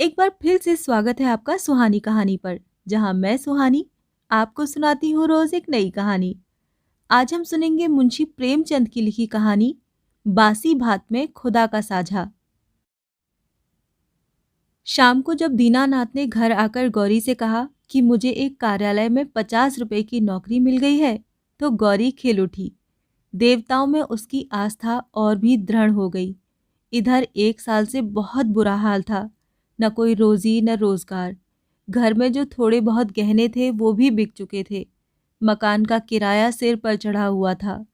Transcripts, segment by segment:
एक बार फिर से स्वागत है आपका सुहानी कहानी पर, जहां मैं सुहानी आपको सुनाती हूँ रोज एक नई कहानी। आज हम सुनेंगे मुंशी प्रेमचंद की लिखी कहानी बासी भात में खुदा का साझा। शाम को जब दीनानाथ ने घर आकर गौरी से कहा कि मुझे एक कार्यालय में 50 रुपए की नौकरी मिल गई है, तो गौरी खिल उठी। देवताओं में उसकी आस्था और भी दृढ़ हो गई। इधर 1 साल से बहुत बुरा हाल था, न कोई रोजी न रोजगार। घर में जो थोड़े बहुत गहने थे वो भी बिक चुके थे। मकान का किराया सिर पर चढ़ा हुआ था।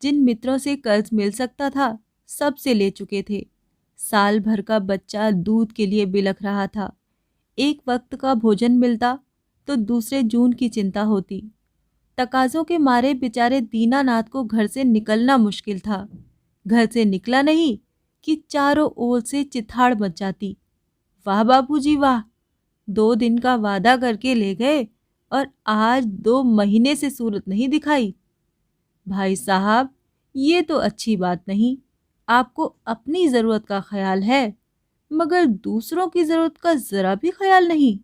जिन मित्रों से कर्ज मिल सकता था सब से ले चुके थे। साल भर का बच्चा दूध के लिए बिलख रहा था। एक वक्त का भोजन मिलता तो दूसरे जून की चिंता होती। तकाजों के मारे बेचारे दीनानाथ को घर से निकलना मुश्किल था। घर से निकला नहीं कि चारों ओर से चिथाड़ मच जाती। वाह बापूजी वाह, 2 दिन का वादा करके ले गए और आज 2 महीने से सूरत नहीं दिखाई। भाई साहब, ये तो अच्छी बात नहीं। आपको अपनी जरूरत का ख्याल है, मगर दूसरों की जरूरत का जरा भी ख्याल नहीं।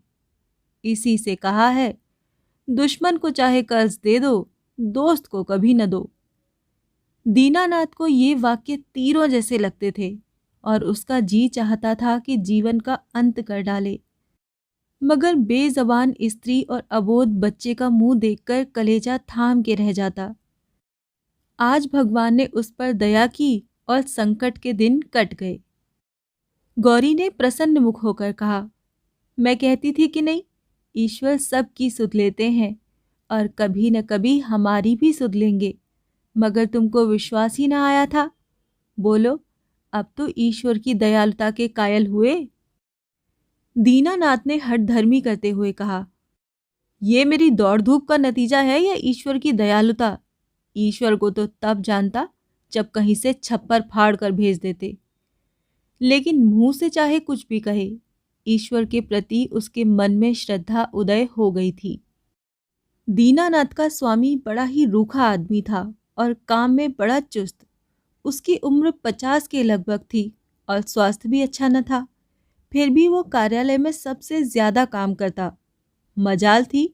इसी से कहा है, दुश्मन को चाहे कर्ज दे दो, दोस्त को कभी न दो। दीनानाथ को ये वाक्य तीरों जैसे लगते थे और उसका जी चाहता था कि जीवन का अंत कर डाले, मगर बेजबान स्त्री और अबोध बच्चे का मुंह देखकर कलेजा थाम के रह जाता। आज भगवान ने उस पर दया की और संकट के दिन कट गए। गौरी ने प्रसन्न मुख होकर कहा, मैं कहती थी कि नहीं, ईश्वर सबकी सुध लेते हैं और कभी न कभी हमारी भी सुध लेंगे, मगर तुमको विश्वास ही ना आया था। बोलो, अब तो ईश्वर की दयालुता के कायल हुए? दीनानाथ ने हठधर्मी करते हुए कहा, ये मेरी दौड़ धूप का नतीजा है या ईश्वर की दयालुता? ईश्वर को तो तब जानता जब कहीं से छप्पर फाड़ कर भेज देते। लेकिन मुंह से चाहे कुछ भी कहे, ईश्वर के प्रति उसके मन में श्रद्धा उदय हो गई थी। दीनानाथ का स्वामी बड़ा ही रूखा आदमी था और काम में बड़ा चुस्त। उसकी उम्र 50 के लगभग थी और स्वास्थ्य भी अच्छा न था। फिर भी वो कार्यालय में सबसे ज्यादा काम करता। मजाल थी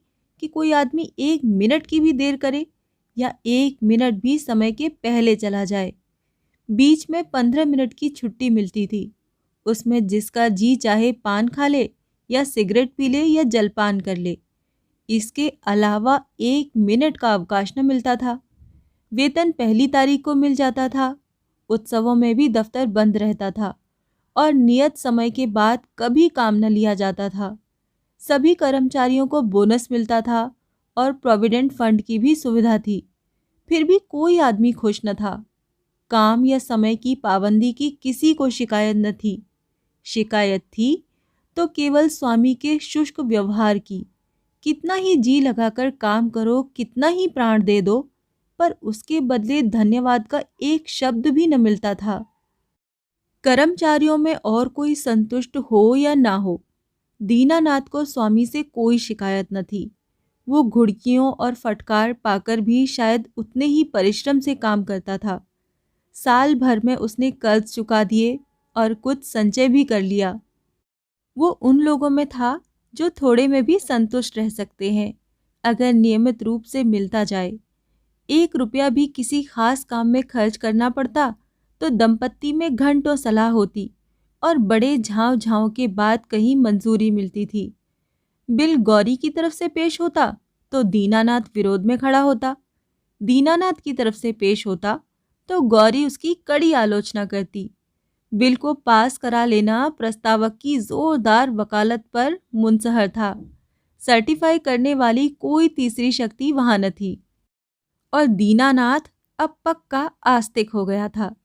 कि कोई आदमी 1 मिनट की भी देर करे या 1 मिनट भी समय के पहले चला जाए। बीच में 15 मिनट की छुट्टी मिलती थी। उसमें जिसका जी चाहे पान खा ले या सिगरेट पी ले या जलपान कर ले। इसके अलावा 1 मिनट का अवकाश न मिलता था। वेतन पहली तारीख को मिल जाता था। उत्सवों में भी दफ्तर बंद रहता था और नियत समय के बाद कभी काम न लिया जाता था। सभी कर्मचारियों को बोनस मिलता था और प्रोविडेंट फंड की भी सुविधा थी। फिर भी कोई आदमी खुश न था। काम या समय की पाबंदी की किसी को शिकायत न थी। शिकायत थी तो केवल स्वामी के शुष्क व्यवहार की। कितना ही जी लगाकर काम करो, कितना ही प्राण दे दो, पर उसके बदले धन्यवाद का एक शब्द भी न मिलता था। कर्मचारियों में और कोई संतुष्ट हो या ना हो, दीनानाथ को स्वामी से कोई शिकायत न थी। वो घुड़कियों और फटकार पाकर भी शायद उतने ही परिश्रम से काम करता था। साल भर में उसने कर्ज चुका दिए और कुछ संचय भी कर लिया। वो उन लोगों में था जो थोड़े में भी संतुष्ट रह सकते हैं अगर नियमित रूप से मिलता जाए। 1 रुपया भी किसी खास काम में खर्च करना पड़ता तो दंपत्ति में घंटों सलाह होती और बड़े झांव झांव के बाद कहीं मंजूरी मिलती थी। बिल गौरी की तरफ से पेश होता तो दीनानाथ विरोध में खड़ा होता। दीनानाथ की तरफ से पेश होता तो गौरी उसकी कड़ी आलोचना करती। बिल को पास करा लेना प्रस्तावक की जोरदार वकालत पर मुनसहर था। सर्टिफाई करने वाली कोई तीसरी शक्ति वहां न थी और दीनानाथ अब पक्का आस्तिक हो गया था।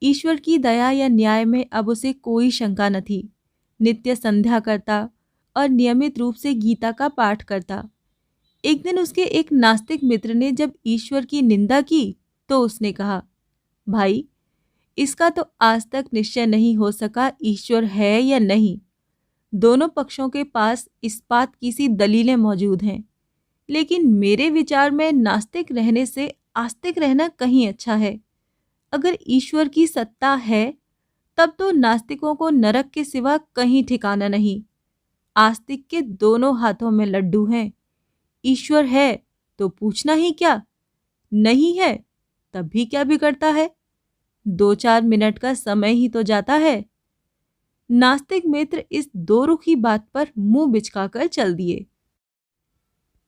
ईश्वर की दया या न्याय में अब उसे कोई शंका न थी। नित्य संध्या करता और नियमित रूप से गीता का पाठ करता। एक दिन उसके एक नास्तिक मित्र ने जब ईश्वर की निंदा की तो उसने कहा, भाई, इसका तो आज तक निश्चय नहीं हो सका ईश्वर है या नहीं। दोनों पक्षों के पास इस्पात की सी दलीलें मौजूद हैं, लेकिन मेरे विचार में नास्तिक रहने से आस्तिक रहना कहीं अच्छा है। अगर ईश्वर की सत्ता है तब तो नास्तिकों को नरक के सिवा कहीं ठिकाना नहीं। आस्तिक के दोनों हाथों में लड्डू हैं। ईश्वर है तो पूछना ही क्या, नहीं है तब भी क्या बिगड़ता है, 2-4 मिनट का समय ही तो जाता है। नास्तिक मित्र इस दो रुखी बात पर मुंह बिचकाकर चल दिए।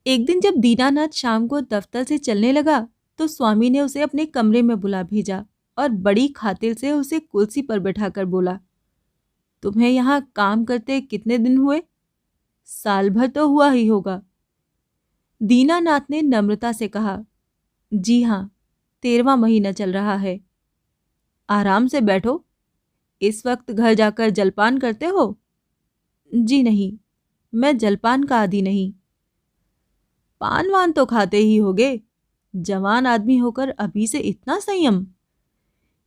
एक दिन जब दीनानाथ शाम को दफ्तर से चलने लगा तो स्वामी ने उसे अपने कमरे में बुला भेजा और बड़ी खातिर से उसे कुर्सी पर बैठाकर बोला, तुम्हें यहाँ काम करते कितने दिन हुए? साल भर तो हुआ ही होगा। दीनानाथ ने नम्रता से कहा, जी हाँ, 13वां महीना चल रहा है। आराम से बैठो। इस वक्त घर जाकर जलपान करते हो? जी नहीं, मैं जलपान का आदी नहीं। पान वान तो खाते ही होगे, जवान आदमी होकर अभी से इतना संयम।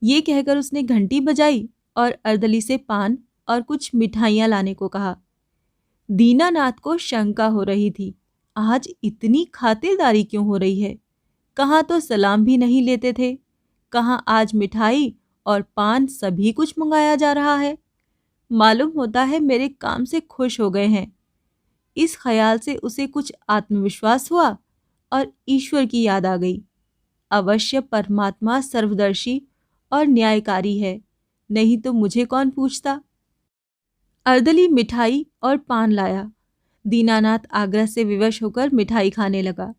ये कहकर उसने घंटी बजाई और अर्दली से पान और कुछ मिठाइयां लाने को कहा। दीनानाथ को शंका हो रही थी, आज इतनी खातिरदारी क्यों हो रही है? कहाँ तो सलाम भी नहीं लेते थे, कहाँ आज मिठाई और पान सभी कुछ मंगाया जा रहा है। मालूम होता है मेरे काम से खुश हो गए हैं। इस ख्याल से उसे कुछ आत्मविश्वास हुआ और ईश्वर की याद आ गई। अवश्य परमात्मा सर्वदर्शी और न्यायकारी है, नहीं तो मुझे कौन पूछता। अर्दली मिठाई और पान लाया। दीनानाथ आग्रह से विवश होकर मिठाई खाने लगा।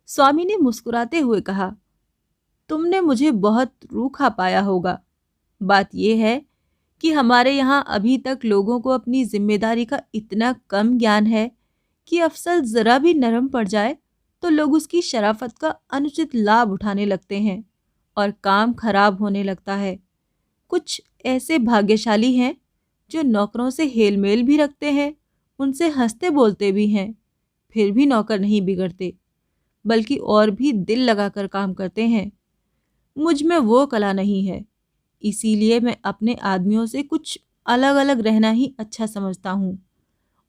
स्वामी ने मुस्कुराते हुए कहा, तुमने मुझे बहुत रूखा पाया होगा। बात यह है कि हमारे यहाँ अभी तक लोगों को अपनी जिम्मेदारी का इतना कम ज्ञान है कि अफसर जरा भी नरम पड़ जाए तो लोग उसकी शराफत का अनुचित लाभ उठाने लगते हैं और काम खराब होने लगता है। कुछ ऐसे भाग्यशाली हैं जो नौकरों से हेलमेल भी रखते हैं, उनसे हंसते बोलते भी हैं, फिर भी नौकर नहीं बिगड़ते, बल्कि और भी दिल लगाकर काम करते हैं। मुझ में वो कला नहीं है, इसीलिए मैं अपने आदमियों से कुछ अलग अलग रहना ही अच्छा समझता हूँ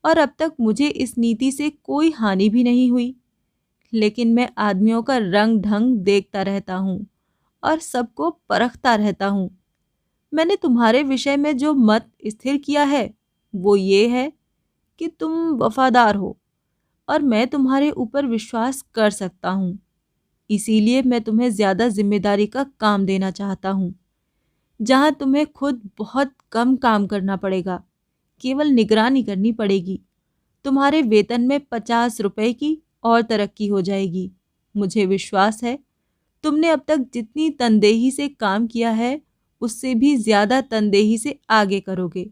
और अब तक मुझे इस नीति से कोई हानि भी नहीं हुई। लेकिन मैं आदमियों का रंग ढंग देखता रहता हूँ और सबको परखता रहता हूँ। मैंने तुम्हारे विषय में जो मत स्थिर किया है वो ये है कि तुम वफादार हो और मैं तुम्हारे ऊपर विश्वास कर सकता हूँ। इसीलिए मैं तुम्हें ज़्यादा जिम्मेदारी का काम देना चाहता हूँ, जहाँ तुम्हें खुद बहुत कम काम करना पड़ेगा, केवल निगरानी करनी पड़ेगी। तुम्हारे वेतन में 50 रुपए की और तरक्की हो जाएगी। मुझे विश्वास है तुमने अब तक जितनी तनदेही से काम किया है उससे भी ज्यादा तनदेही से आगे करोगे।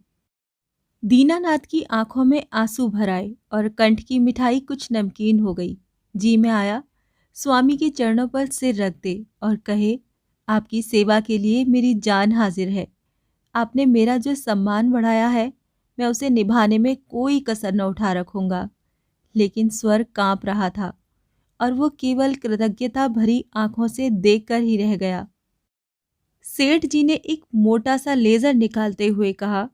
दीनानाथ की आंखों में आंसू भर आए और कंठ की मिठाई कुछ नमकीन हो गई। जी में आया स्वामी के चरणों पर सिर रख दे और कहे, आपकी सेवा के लिए मेरी जान हाजिर है। आपने मेरा जो सम्मान बढ़ाया है मैं उसे निभाने में कोई कसर न उठा रखूंगा। लेकिन स्वर कांप रहा था और वो केवल कृतज्ञता भरी आंखों से देखकर ही रह गया। सेठ जी ने एक मोटा सा लेजर निकालते हुए कहा,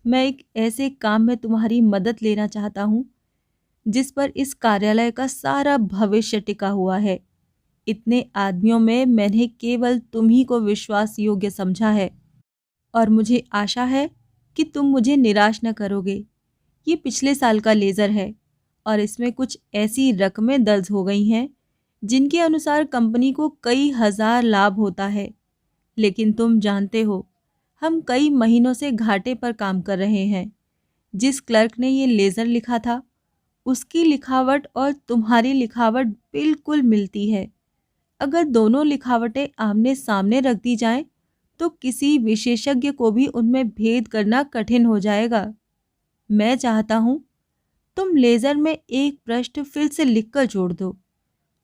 मैं एक ऐसे काम में तुम्हारी मदद लेना चाहता हूँ जिस पर इस कार्यालय का सारा भविष्य टिका हुआ है। इतने आदमियों में मैंने केवल तुम ही को विश्वास योग्य समझा है और मुझे आशा है कि तुम मुझे निराश न करोगे। ये पिछले साल का लेज़र है और इसमें कुछ ऐसी रकमें दर्ज हो गई हैं जिनके अनुसार कंपनी को कई हजार लाभ होता है। लेकिन तुम जानते हो हम कई महीनों से घाटे पर काम कर रहे हैं। जिस क्लर्क ने ये लेज़र लिखा था उसकी लिखावट और तुम्हारी लिखावट बिल्कुल मिलती है। अगर दोनों लिखावटें आमने सामने रख दी जाएं तो किसी विशेषज्ञ को भी उनमें भेद करना कठिन हो जाएगा। मैं चाहता हूँ तुम लेज़र में एक पृष्ठ फिर से लिखकर जोड़ दो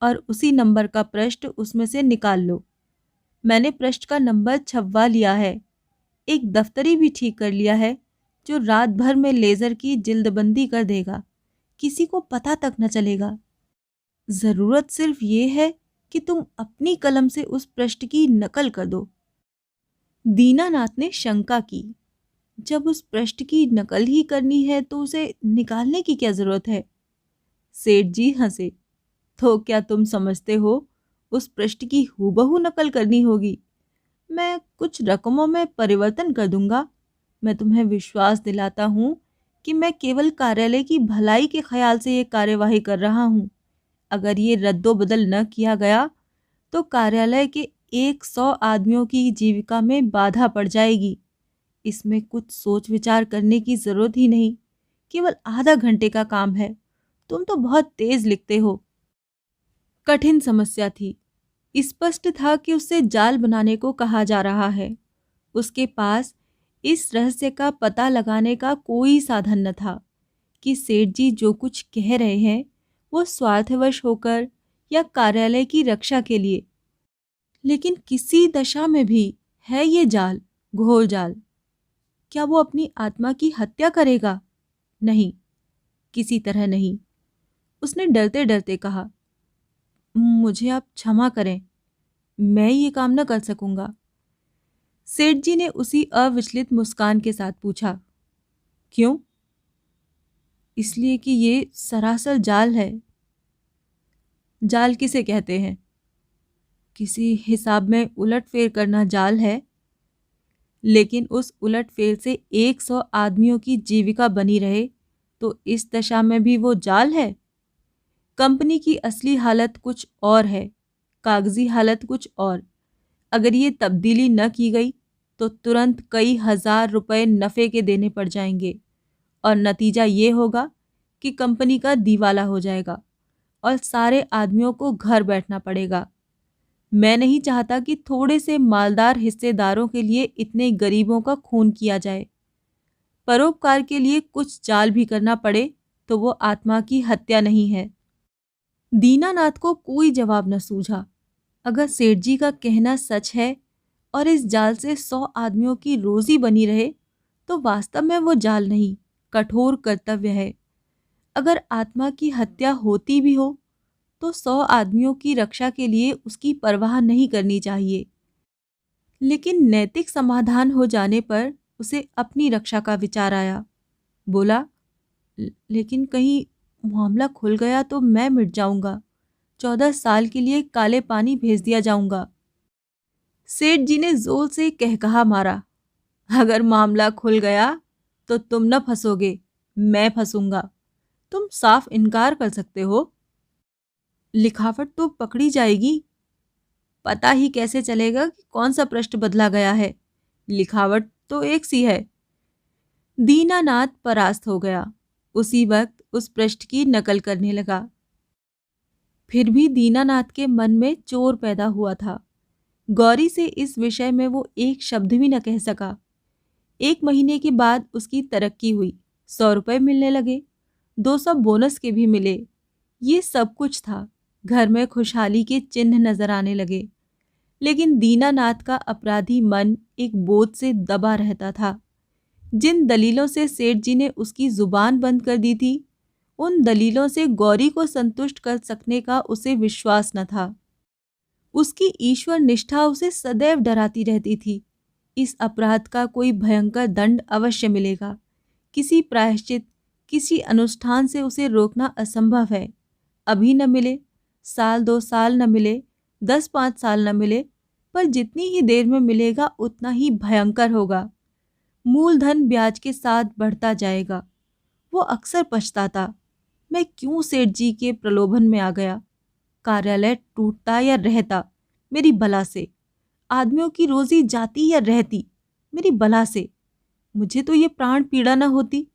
और उसी नंबर का पृष्ठ उसमें से निकाल लो। मैंने पृष्ठ का नंबर छपवा लिया है, एक दफ्तरी भी ठीक कर लिया है जो रात भर में लेज़र की जिल्दबंदी कर देगा, किसी को पता तक न चलेगा। ज़रूरत सिर्फ ये है कि तुम अपनी कलम से उस पृष्ठ की नकल कर दो। दीनानाथ ने शंका की, जब उस पृष्ठ की नकल ही करनी है तो उसे निकालने की क्या जरूरत है? सेठ जी हंसे, तो क्या तुम समझते हो उस पृष्ठ की हूबहू नकल करनी होगी? मैं कुछ रकमों में परिवर्तन कर दूंगा। मैं तुम्हें विश्वास दिलाता हूँ कि मैं केवल कार्यालय की भलाई के ख्याल से ये कार्यवाही कर रहा हूँ। अगर ये रद्दोबदल न किया गया तो कार्यालय के 100 आदमियों की जीविका में बाधा पड़ जाएगी। इसमें कुछ सोच विचार करने की जरूरत ही नहीं, केवल आधा घंटे का काम है। तुम तो बहुत तेज लिखते हो। कठिन समस्या थी। स्पष्ट था कि उससे जाल बनाने को कहा जा रहा है। उसके पास इस रहस्य का पता लगाने का कोई साधन न था कि सेठ जी जो कुछ कह रहे हैं वो स्वार्थवश होकर या कार्यालय की रक्षा के लिए। लेकिन किसी दशा में भी है ये जाल, घोर जाल। क्या वो अपनी आत्मा की हत्या करेगा? नहीं, किसी तरह नहीं। उसने डरते डरते कहा, मुझे आप क्षमा करें, मैं ये काम न कर सकूंगा। सेठ जी ने उसी अविचलित मुस्कान के साथ पूछा, क्यों? इसलिए कि ये सरासर जाल है। जाल किसे कहते हैं? किसी हिसाब में उलटफेर करना जाल है। लेकिन उस उलटफेर से 100 आदमियों की जीविका बनी रहे तो इस दशा में भी वो जाल है। कंपनी की असली हालत कुछ और है, कागजी हालत कुछ और। अगर ये तब्दीली न की गई तो तुरंत कई हजार रुपए नफे के देने पड़ जाएंगे और नतीजा ये होगा कि कंपनी का दिवाला हो जाएगा और सारे आदमियों को घर बैठना पड़ेगा। मैं नहीं चाहता कि थोड़े से मालदार हिस्सेदारों के लिए इतने गरीबों का खून किया जाए। परोपकार के लिए कुछ जाल भी करना पड़े तो वो आत्मा की हत्या नहीं है। दीनानाथ को कोई जवाब न सूझा। अगर सेठ जी का कहना सच है और इस जाल से 100 आदमियों की रोजी बनी रहे तो वास्तव में वो जाल नहीं, कठोर कर्तव्य है। अगर आत्मा की हत्या होती भी हो तो 100 आदमियों की रक्षा के लिए उसकी परवाह नहीं करनी चाहिए। लेकिन नैतिक समाधान हो जाने पर उसे अपनी रक्षा का विचार आया। बोला, लेकिन कहीं मामला खुल गया तो मैं मिट जाऊंगा। 14 साल के लिए काले पानी भेज दिया जाऊंगा। सेठ जी ने जोर से कहकहा मारा, अगर मामला खुल गया तो तुम न फंसोगे, मैं फंसूंगा। तुम साफ इनकार कर सकते हो। लिखावट तो पकड़ी जाएगी। पता ही कैसे चलेगा कि कौन सा पृष्ठ बदला गया है? लिखावट तो एक सी है। दीनानाथ परास्त हो गया। उसी वक्त उस पृष्ठ की नकल करने लगा। फिर भी दीनानाथ के मन में चोर पैदा हुआ था। गौरी से इस विषय में वो एक शब्द भी न कह सका। 1 महीने के बाद उसकी तरक्की हुई। 100 रुपए मिलने लगे, 200 बोनस के भी मिले। ये सब कुछ था। घर में खुशहाली के चिन्ह नजर आने लगे। लेकिन दीनानाथ का अपराधी मन एक बोझ से दबा रहता था। जिन दलीलों से सेठ जी ने उसकी जुबान बंद कर दी थी, उन दलीलों से गौरी को संतुष्ट कर सकने का उसे विश्वास न था। उसकी ईश्वर निष्ठा उसे सदैव डराती रहती थी। इस अपराध का कोई भयंकर दंड अवश्य मिलेगा। किसी प्रायश्चित, किसी अनुष्ठान से उसे रोकना असंभव है। अभी न मिले, साल 2 साल न मिले, 10-5 साल न मिले, पर जितनी ही देर में मिलेगा उतना ही भयंकर होगा। मूलधन ब्याज के साथ बढ़ता जाएगा। वो अक्सर पछताता, मैं क्यों सेठ जी के प्रलोभन में आ गया। कार्यालय टूटता या रहता, मेरी बला से। आदमियों की रोजी जाती या रहती, मेरी बला से। मुझे तो ये प्राण पीड़ा न होती।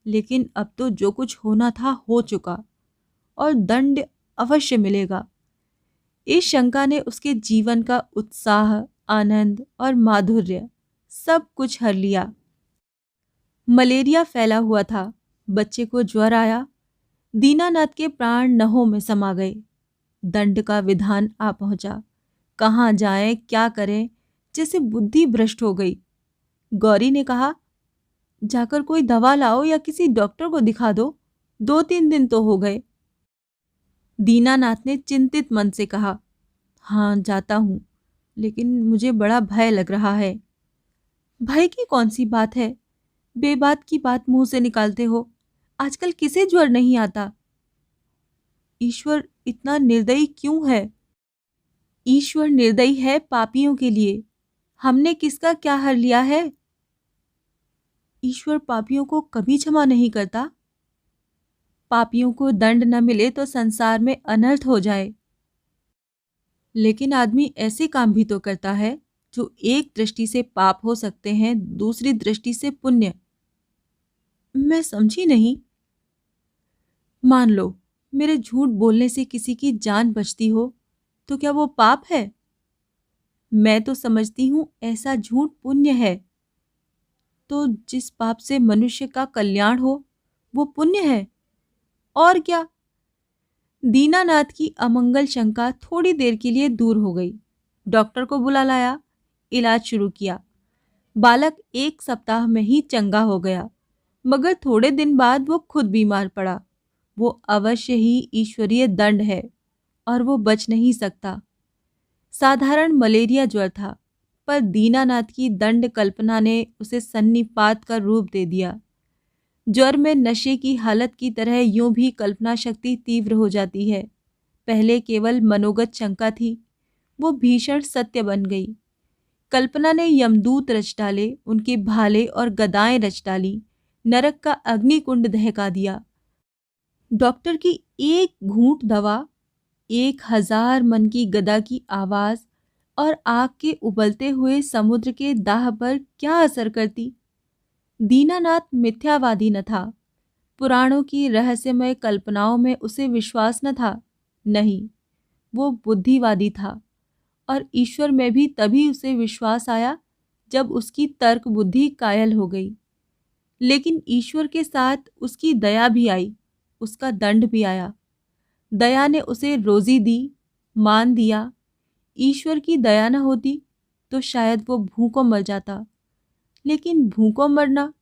लेकिन अब तो जो कुछ होना था हो चुका और दंड अवश्य मिलेगा। इस शंका ने उसके जीवन का उत्साह, आनंद और माधुर्य सब कुछ हर लिया। मलेरिया फैला हुआ था। बच्चे को ज्वर आया। दीनानाथ के प्राण नहों में समा गए। दंड का विधान आ पहुंचा। कहाँ जाएं, क्या करें, जैसे बुद्धि भ्रष्ट हो गई। गौरी ने कहा, जाकर कोई दवा लाओ या किसी डॉक्टर को दिखा दो। 2-3 दिन तो हो गए। दीनानाथ ने चिंतित मन से कहा, हाँ जाता हूँ, लेकिन मुझे बड़ा भय लग रहा है। भय की कौन सी बात है? बेबात की बात मुंह से निकालते हो। आजकल किसे ज्वर नहीं आता? ईश्वर इतना निर्दयी क्यों है? ईश्वर निर्दयी है पापियों के लिए। हमने किसका क्या हर लिया है? ईश्वर पापियों को कभी क्षमा नहीं करता। पापियों को दंड न मिले तो संसार में अनर्थ हो जाए, लेकिन आदमी ऐसे काम भी तो करता है जो एक दृष्टि से पाप हो सकते हैं, दूसरी दृष्टि से पुण्य। मैं समझी नहीं। मान लो मेरे झूठ बोलने से किसी की जान बचती हो, तो क्या वो पाप है? मैं तो समझती हूं ऐसा झूठ पुण्य है। तो जिस पाप से मनुष्य का कल्याण हो वो पुण्य है, और क्या? दीनानाथ की अमंगल शंका थोड़ी देर के लिए दूर हो गई। डॉक्टर को बुला लाया, इलाज शुरू किया। बालक 1 सप्ताह में ही चंगा हो गया, मगर थोड़े दिन बाद वो खुद बीमार पड़ा। वो अवश्य ही ईश्वरीय दंड है और वो बच नहीं सकता। साधारण मलेरिया ज्वर था, पर दीनानाथ की दंड कल्पना ने उसे सन्निपात का रूप दे दिया। ज्वर में नशे की हालत की तरह यूं भी कल्पना शक्ति तीव्र हो जाती है। पहले केवल मनोगत शंका थी, वो भीषण सत्य बन गई। कल्पना ने यमदूत रच डाले, उनके भाले और गदाएं रच डाली, नरक का अग्निकुंड दहका दिया। डॉक्टर की एक घूंट दवा, 1000 मन की गदा की आवाज और आग के उबलते हुए समुद्र के दाह पर क्या असर करती? दीनानाथ मिथ्यावादी न था। पुराणों की रहस्यमय कल्पनाओं में उसे विश्वास न था। नहीं, वो बुद्धिवादी था, और ईश्वर में भी तभी उसे विश्वास आया जब उसकी तर्क बुद्धि कायल हो गई। लेकिन ईश्वर के साथ उसकी दया भी आई, उसका दंड भी आया। दया ने उसे रोजी दी, मान दिया। ईश्वर की दया न होती तो शायद वो भूखों मर जाता। लेकिन भूखों मरना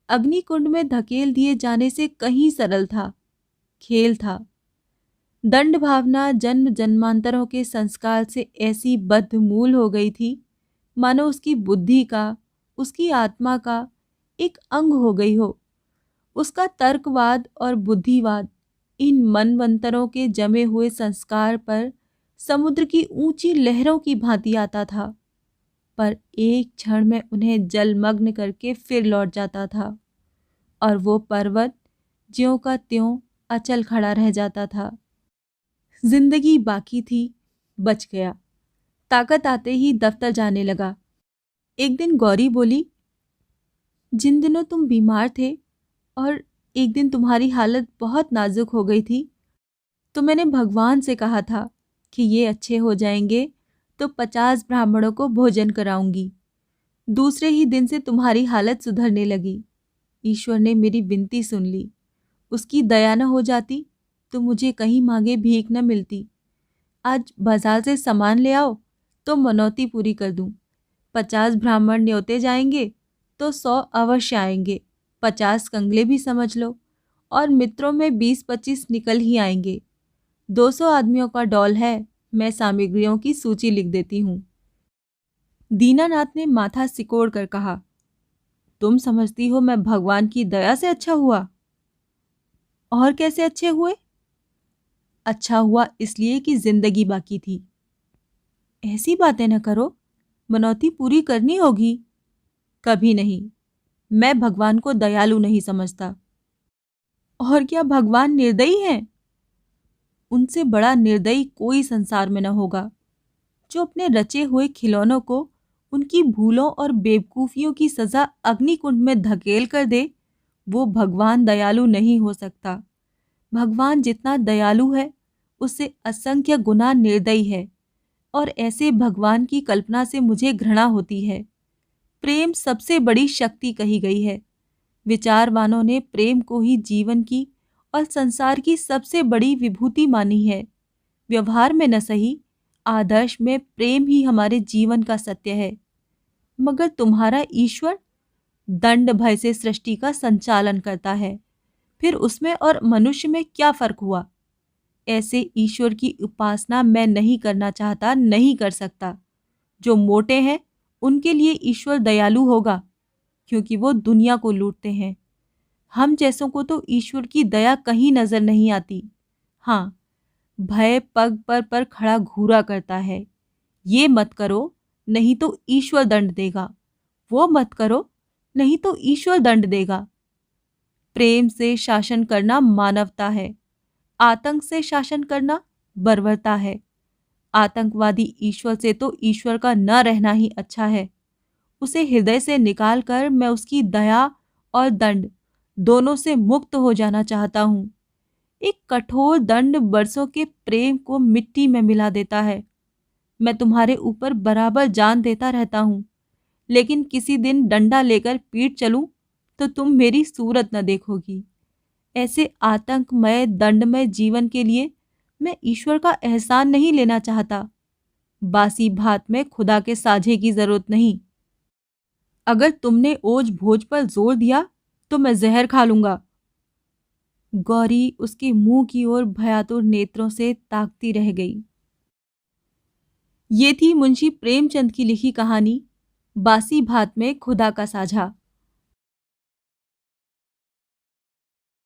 अग्निकुंड में धकेल दिए जाने से कहीं सरल था, खेल था। दंड भावना जन्म जन्मांतरों के संस्कार से ऐसी बद्धमूल हो गई थी, मानो उसकी बुद्धि का, उसकी आत्मा का एक अंग हो गई हो। उसका तर्कवाद और बुद्धिवाद इन मनवंतरों के जमे हुए संस्कार पर समुद्र की ऊंची लहरों की भांति आता था, पर एक क्षण में उन्हें जलमग्न करके फिर लौट जाता था, और वो पर्वत ज्यों का त्यों अचल खड़ा रह जाता था। जिंदगी बाकी थी, बच गया। ताकत आते ही दफ्तर जाने लगा। एक दिन गौरी बोली, जिन दिनों तुम बीमार थे और एक दिन तुम्हारी हालत बहुत नाजुक हो गई थी, तो मैंने भगवान से कहा था कि ये अच्छे हो जाएंगे तो 50 ब्राह्मणों को भोजन कराऊंगी। दूसरे ही दिन से तुम्हारी हालत सुधरने लगी। ईश्वर ने मेरी विनती सुन ली। उसकी दया न हो जाती तो मुझे कहीं मांगे भीख न मिलती। आज बाजार से सामान ले आओ तो मनौती पूरी कर दूं। 50 ब्राह्मण न्योते जाएंगे तो 100 अवश्य आएंगे। 50 कंगले भी समझ लो, और मित्रों में 20-25 निकल ही आएंगे। 200 आदमियों का डॉल है। मैं सामग्रियों की सूची लिख देती हूँ। दीनानाथ ने माथा सिकोड़ कर कहा, तुम समझती हो मैं भगवान की दया से अच्छा हुआ? और कैसे अच्छे हुए? अच्छा हुआ इसलिए कि जिंदगी बाकी थी। ऐसी बातें न करो, मनौती पूरी करनी होगी। कभी नहीं। मैं भगवान को दयालु नहीं समझता। और क्या भगवान निर्दयी हैं? उनसे बड़ा निर्दयी कोई संसार में न होगा। जो अपने रचे हुए खिलौनों को उनकी भूलों और बेवकूफियों की सजा अग्निकुंड में धकेल कर दे, वो भगवान दयालु नहीं हो सकता। भगवान जितना दयालु है, उससे असंख्य गुना निर्दयी है, और ऐसे भगवान की कल्पना से मुझे घृणा होती है। प्रेम सबसे बड़ी शक्ति कही गई है। विचारवानों ने प्रेम को ही जीवन की और संसार की सबसे बड़ी विभूति मानी है। व्यवहार में न सही, आदर्श में प्रेम ही हमारे जीवन का सत्य है। मगर तुम्हारा ईश्वर दंड भय से सृष्टि का संचालन करता है। फिर उसमें और मनुष्य में क्या फर्क हुआ? ऐसे ईश्वर की उपासना मैं नहीं करना चाहता, नहीं कर सकता। जो मोटे हैं उनके लिए ईश्वर दयालु होगा, क्योंकि वो दुनिया को लूटते हैं। हम जैसों को तो ईश्वर की दया कहीं नजर नहीं आती। हाँ, भय पग पर खड़ा घूरा करता है। ये मत करो, नहीं तो ईश्वर दंड देगा। वो मत करो, नहीं तो ईश्वर दंड देगा। प्रेम से शासन करना मानवता है, आतंक से शासन करना बर्बरता है। आतंकवादी ईश्वर से तो ईश्वर का न रहना ही अच्छा है। उसे हृदय से निकाल कर मैं उसकी दया और दंड दोनों से मुक्त हो जाना चाहता हूँ। एक कठोर दंड बरसों के प्रेम को मिट्टी में मिला देता है। मैं तुम्हारे ऊपर बराबर जान देता रहता हूँ, लेकिन किसी दिन डंडा लेकर पीट चलूं तो तुम मेरी सूरत न देखोगी। ऐसे आतंकमय दंडमय जीवन के लिए मैं ईश्वर का एहसान नहीं लेना चाहता। बासी भात में खुदा के साझे की जरूरत नहीं। अगर तुमने ओझ भोज पर जोर दिया तो मैं जहर खा लूंगा। गौरी उसके मुंह की ओर भयातुर नेत्रों से ताकती रह गई। ये थी मुंशी प्रेमचंद की लिखी कहानी बासी भात में खुदा का साझा।